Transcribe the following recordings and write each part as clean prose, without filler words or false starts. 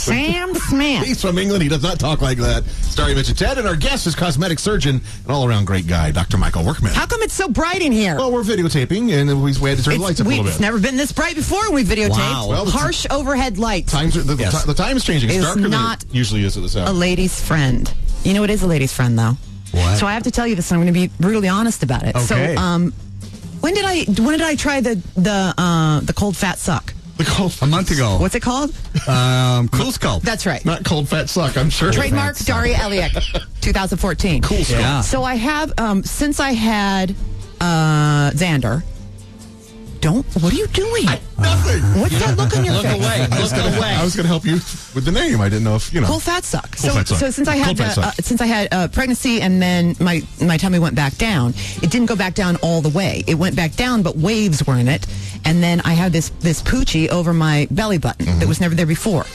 Sam Smith. He's from England. He does not talk like that. Daria, Mitch, and Ted. And our guest is cosmetic surgeon and all-around great guy, Dr. Michael Workman. How come it's so bright in here? Well, we're videotaping, and we had to turn the lights up a little bit. It's never been this bright before when we videotaped. Wow. Well, Harsh overhead lights. The time is changing. It's darker not than it usually is at this hour. A lady's friend. You know, it is a lady's friend, though. What? So I have to tell you this, and I'm going to be brutally honest about it. Okay. So, when did I try the cold fat suck? A month ago. What's it called? CoolSculpt. That's right. Not cold fat suck, I'm sure. Trademark Daria Eliak, 2014. CoolSculpt. Yeah. So I have, since I had Xander. What are you doing? Nothing. What's that look on your face? I was going to help you with the name. I didn't know if, Cold fat suck. Cold fat suck. So since I Cold fat suck. had pregnancy and then my tummy went back down, it didn't go back down all the way. It went back down, but waves were in it. And then I had this poochie over my belly button that was never there before.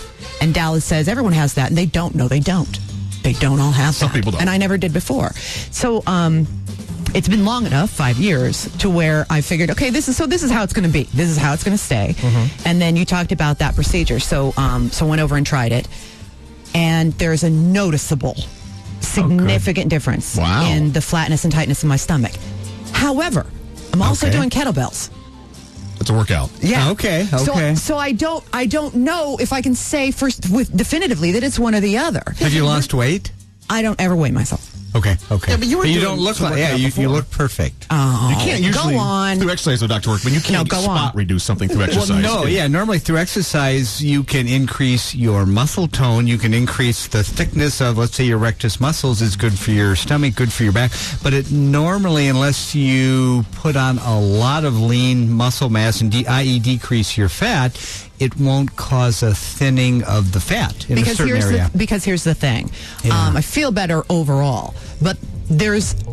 And Dallas says everyone has that, and they don't. No, they don't. They don't all have that. Some people don't. And I never did before. So it's been long enough, 5 years, to where I figured, okay, this is how it's going to be. This is how it's going to stay. And then you talked about that procedure. So went over and tried it. And there's a noticeable, significant difference in the flatness and tightness of my stomach. However, I'm also doing kettlebells. It's a workout. Yeah. Okay. So I don't know if I can say definitively that it's one or the other. Have you lost weight? I don't ever weigh myself. Okay. Yeah, but you don't look like you look perfect. Oh, you can't usually go on. through exercise, though, Dr. Workman. You can't spot reduce something through exercise. Well, no, normally through exercise you can increase your muscle tone. You can increase the thickness of, let's say, your rectus muscles is good for your stomach, good for your back. But it normally, unless you put on a lot of lean muscle mass and i.e. decrease your fat, it won't cause a thinning of the fat in a certain area. Because here's the thing. Yeah. I feel better overall, but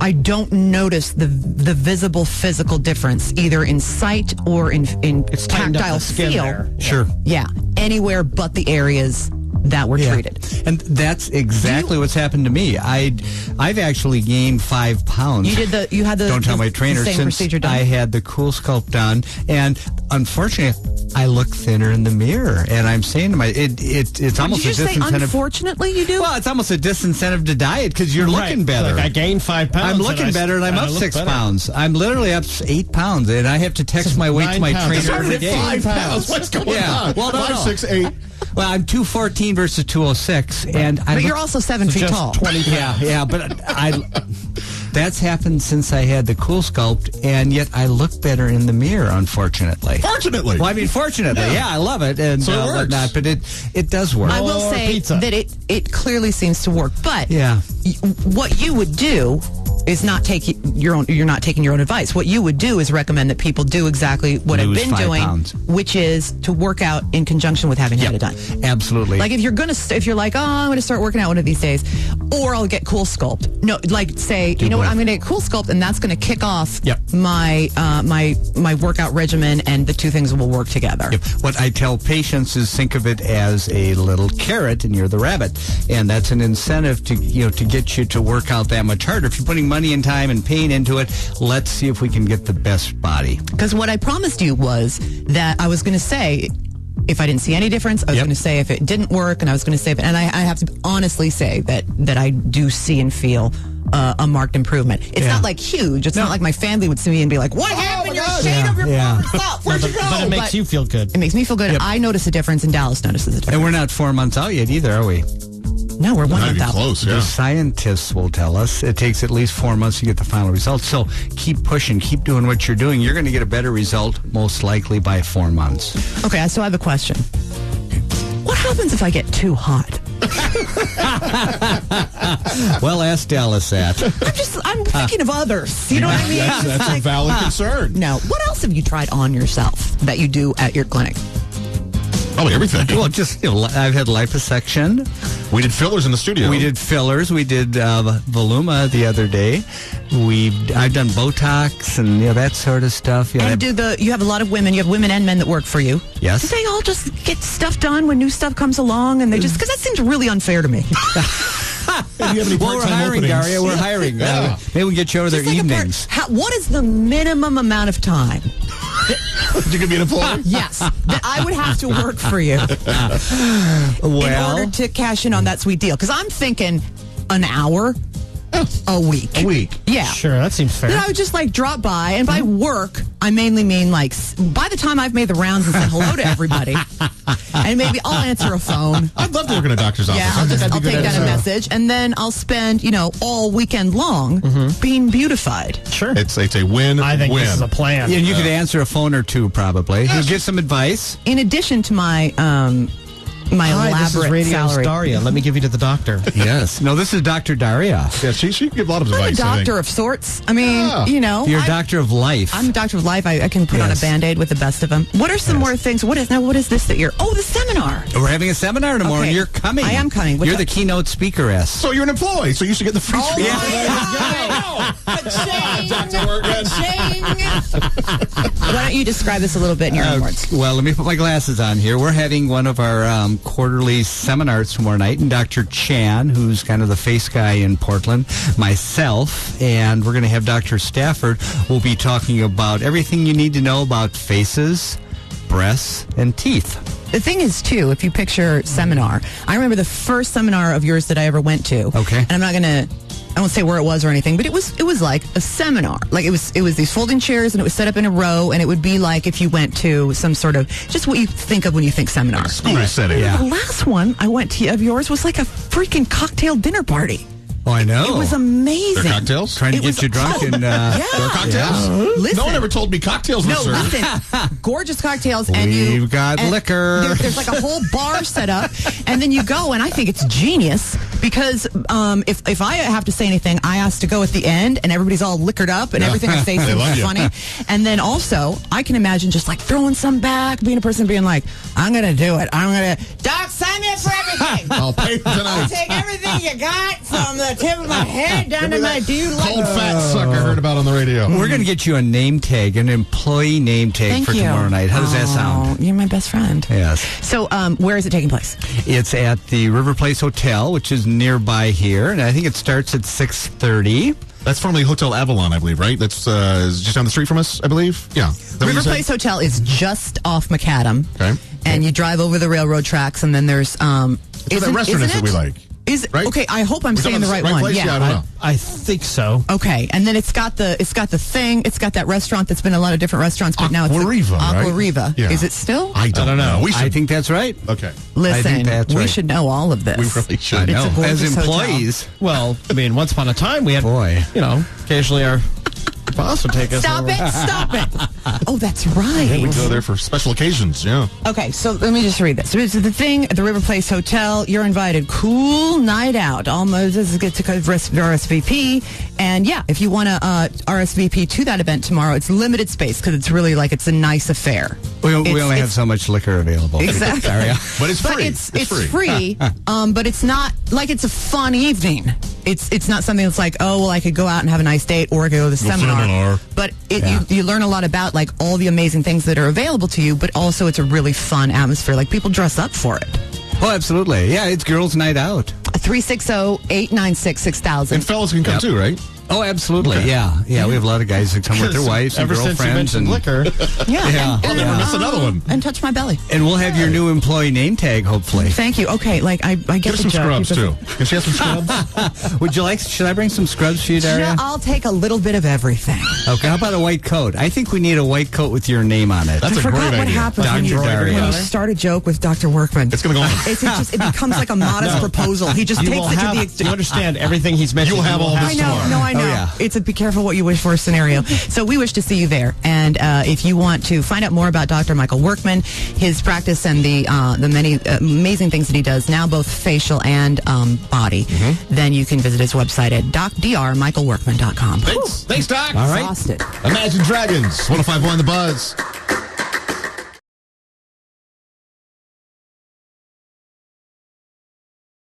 I don't notice the visible physical difference either in sight or in tactile feel. There. Sure. Yeah, anywhere but the areas that were treated. And that's exactly what's happened to me. I've actually gained 5 pounds. You had the Don't tell my trainer same since procedure done. I had the CoolSculpt done, and unfortunately I look thinner in the mirror, and I'm saying to my it's almost a Did you say disincentive. unfortunately you do? Well, it's almost a disincentive to diet because you're looking better. Like I gained 5 pounds. I'm looking better, and I'm up 6 pounds. I'm literally up 8 pounds, and I have to text my weight to my 9 pounds. trainer every day. 5 pounds. What's going on? Well, no. 5, 6, 8. Well, I'm 214 versus 206, and but you're also 7 feet tall. 20 pounds. Yeah, but that's happened since I had the CoolSculpt, and yet I look better in the mirror, unfortunately. Fortunately. Well, I mean, fortunately, yeah, I love it, and So it works. whatnot, but it does work. I will Or say pizza. that it clearly seems to work, but Yeah. what you would do is not take your own. You're not taking your own advice. What you would do is recommend that people do exactly what Lose I've been 5 doing, pounds. which is to work out in conjunction with having had it done. Absolutely. Like if you're like, oh, I'm going to start working out one of these days, or I'll get CoolSculpt. No, like say, you know what, I'm going to get CoolSculpt, and that's going to kick off my my workout regimen, and the two things will work together. Yep. What I tell patients is think of it as a little carrot, and you're the rabbit, and that's an incentive to get you to work out that much harder. If you're putting money and time and pain into it, let's see if we can get the best body. Because what I promised you was that I was going to say, if I didn't see any difference, I was going to say if it didn't work, and I was going to say, and I have to honestly say that I do see and feel a marked improvement. It's not like huge. It's not like my family would see me and be like, what happened? You're ashamed of your self. Where'd you go? But it makes you feel good. It makes me feel good. I notice a difference, and Dallas notices a difference. And we're not 4 months out yet either, are we? No, we're 1 Not month even out. close, The yeah. scientists will tell us it takes at least 4 months to get the final result. So keep pushing, keep doing what you're doing. You're going to get a better result most likely by 4 months. Okay, so I have a question. What happens if I get too hot? Well, ask Dallas that. I'm thinking of others. You know what I mean? That's a valid concern. No. What else have you tried on yourself that you do at your clinic? Probably everything. Well, just, I've had liposuction. We did fillers in the studio. We did fillers. We did Voluma the other day. I've done Botox and that sort of stuff. And you have a lot of women. You have women and men that work for you. Yes. Do they all just get stuff done when new stuff comes along, and they just, because that seems really unfair to me. If you have any Well, we're part-time hiring, openings. Daria. We're hiring. Yeah. Maybe we can get you over there Just like evenings. what is the minimum amount of time You could be an employee? Yes. That I would have to work for you in order to cash in on that sweet deal. Because I'm thinking an hour a week. A week. Yeah. Sure, that seems fair. Then I would just like drop by, and by work, I mainly mean like by the time I've made the rounds and said hello to everybody, and maybe I'll answer a phone. I'd love to work in a doctor's office. Yeah, I'll take down a message, and then I'll spend, all weekend long being beautified. Sure. It's a win. I think win. this is a plan. Yeah, and you could answer a phone or two, probably. You get some advice. In addition to my my Hi, this is elaborate Radio's salary. Daria. Let me give you to the doctor. Yes. No, this is Dr. Daria. Yeah, she can give a lot of I'm a advice. I think. doctor of sorts. I mean, Yeah. You're a doctor of life. I'm a doctor of life. I can put on a Yes. Band-Aid with the best of them. What are some more things? What is this that you're... Oh, the seminar. We're having a seminar tomorrow, and you're coming. I am coming. You're the keynote speakeress. So you're an employee, so you should get the free treatment. Dr. Workman. Why don't you describe this a little bit in your own words? Well, let me put my glasses on here. We're having one of our quarterly seminars tomorrow night, and Dr. Chan, who's kind of the face guy in Portland, myself, and we're going to have Dr. Stafford. We'll be talking about everything you need to know about faces, breasts, and teeth. The thing is, too, if you picture seminar, I remember the first seminar of yours that I ever went to. Okay. And I'm not going to... I won't say where it was or anything, but it was like a seminar. Like it was these folding chairs, and it was set up in a row, and it would be like if you went to some sort of just what you think of when you think seminar. School setting. Yeah. The last one I went to of yours was like a freaking cocktail dinner party. Oh, I know. It was amazing. They're cocktails? Trying to It get was- you drunk and Yeah. They're cocktails? Listen. No one ever told me cocktails were No, served. listen. Gorgeous cocktails, and We've got liquor. There's like a whole bar set up, and then you go, and I think it's genius because if I have to say anything, I ask to go at the end, and everybody's all liquored up, and everything I say They seems love you. funny. And then also, I can imagine just like throwing some back, being a person being like, "I'm gonna do it. I'm gonna Doc, sign me up for everything. I'll pay tonight. I'll take everything you got from the tip of my head down to my dude." Cold fat sucker heard about on the radio. We're going to get you a name tag, an employee name tag Thank for you. tomorrow night. How does that sound? You're my best friend. Yes. So, where is it taking place? It's at the River Place Hotel, which is nearby here, and I think it starts at 6:30. That's formerly Hotel Avalon, I believe, right? That's just down the street from us, I believe. Yeah. Is that what you River said? Place Hotel is just off Macadam. Okay. And you drive over the railroad tracks, and then there's Where that restaurant is that we like. Is Right? Okay, I hope I'm We're saying talking the right right one. place? Yeah, I don't know. I think so. Okay, and then it's got the thing. It's got that restaurant that's been a lot of different restaurants, but now it's Aquariva, right? Aquariva. Yeah. Is it still? I don't know. We I should. think that's right. Okay. Listen, that's we right. should know all of this. We really should. I It's know. a gorgeous As hotel. employees. Well, I mean, once upon a time, we had, Boy. occasionally our boss would take us. Stop over. it! Stop it! Oh, that's right. We go there for special occasions, yeah. Okay, so let me just read this. So it's the thing at the River Place Hotel. You're invited. Cool night out. Almost as get to RSVP. And yeah, if you want to RSVP to that event tomorrow, it's limited space because it's really like it's a nice affair. We It's- only have it's- so much liquor available. Exactly. But it's free. But it's free. But it's not like it's a fun evening. It's not something that's like, oh, well, I could go out and have a nice date or I could go to the seminar. But you learn a lot about like all the amazing things that are available to you, but also it's a really fun atmosphere. Like people dress up for it. Oh, absolutely. Yeah, it's girls' night out. 360-896-6000. And fellas can come too, right? Oh, absolutely. Okay. Yeah. We have a lot of guys that come with their wives and Ever since you girlfriends. mentioned liquor, Yeah. Yeah. And, I'll never miss another one. And touch my belly. And we'll have your new employee name tag, hopefully. Thank you. Okay, like I get Give us the some joke. scrubs, too. Can she have some scrubs? Would you like, should I bring some scrubs for you, Daria? Yeah, I'll take a little bit of everything. Okay, how about a white coat? I think we need a white coat with your name on it. That's I a forgot great what idea. happens when you, Dr. Daria. when you start a joke with Dr. Workman. It's going to go on. It becomes like a modest proposal. He just you takes will it have. to the You extent. understand everything he's mentioned. You'll have you will all I this know, tomorrow. no, I know. yeah. It's a be careful what you wish for scenario. So we wish to see you there. And if you want to find out more about Dr. Michael Workman, his practice, and the many amazing things that he does now, both facial and body, then you can visit his website at drmichaelworkman.com. Thanks, Doc. All right. Exhausted. Imagine Dragons, 105.1 The Buzz.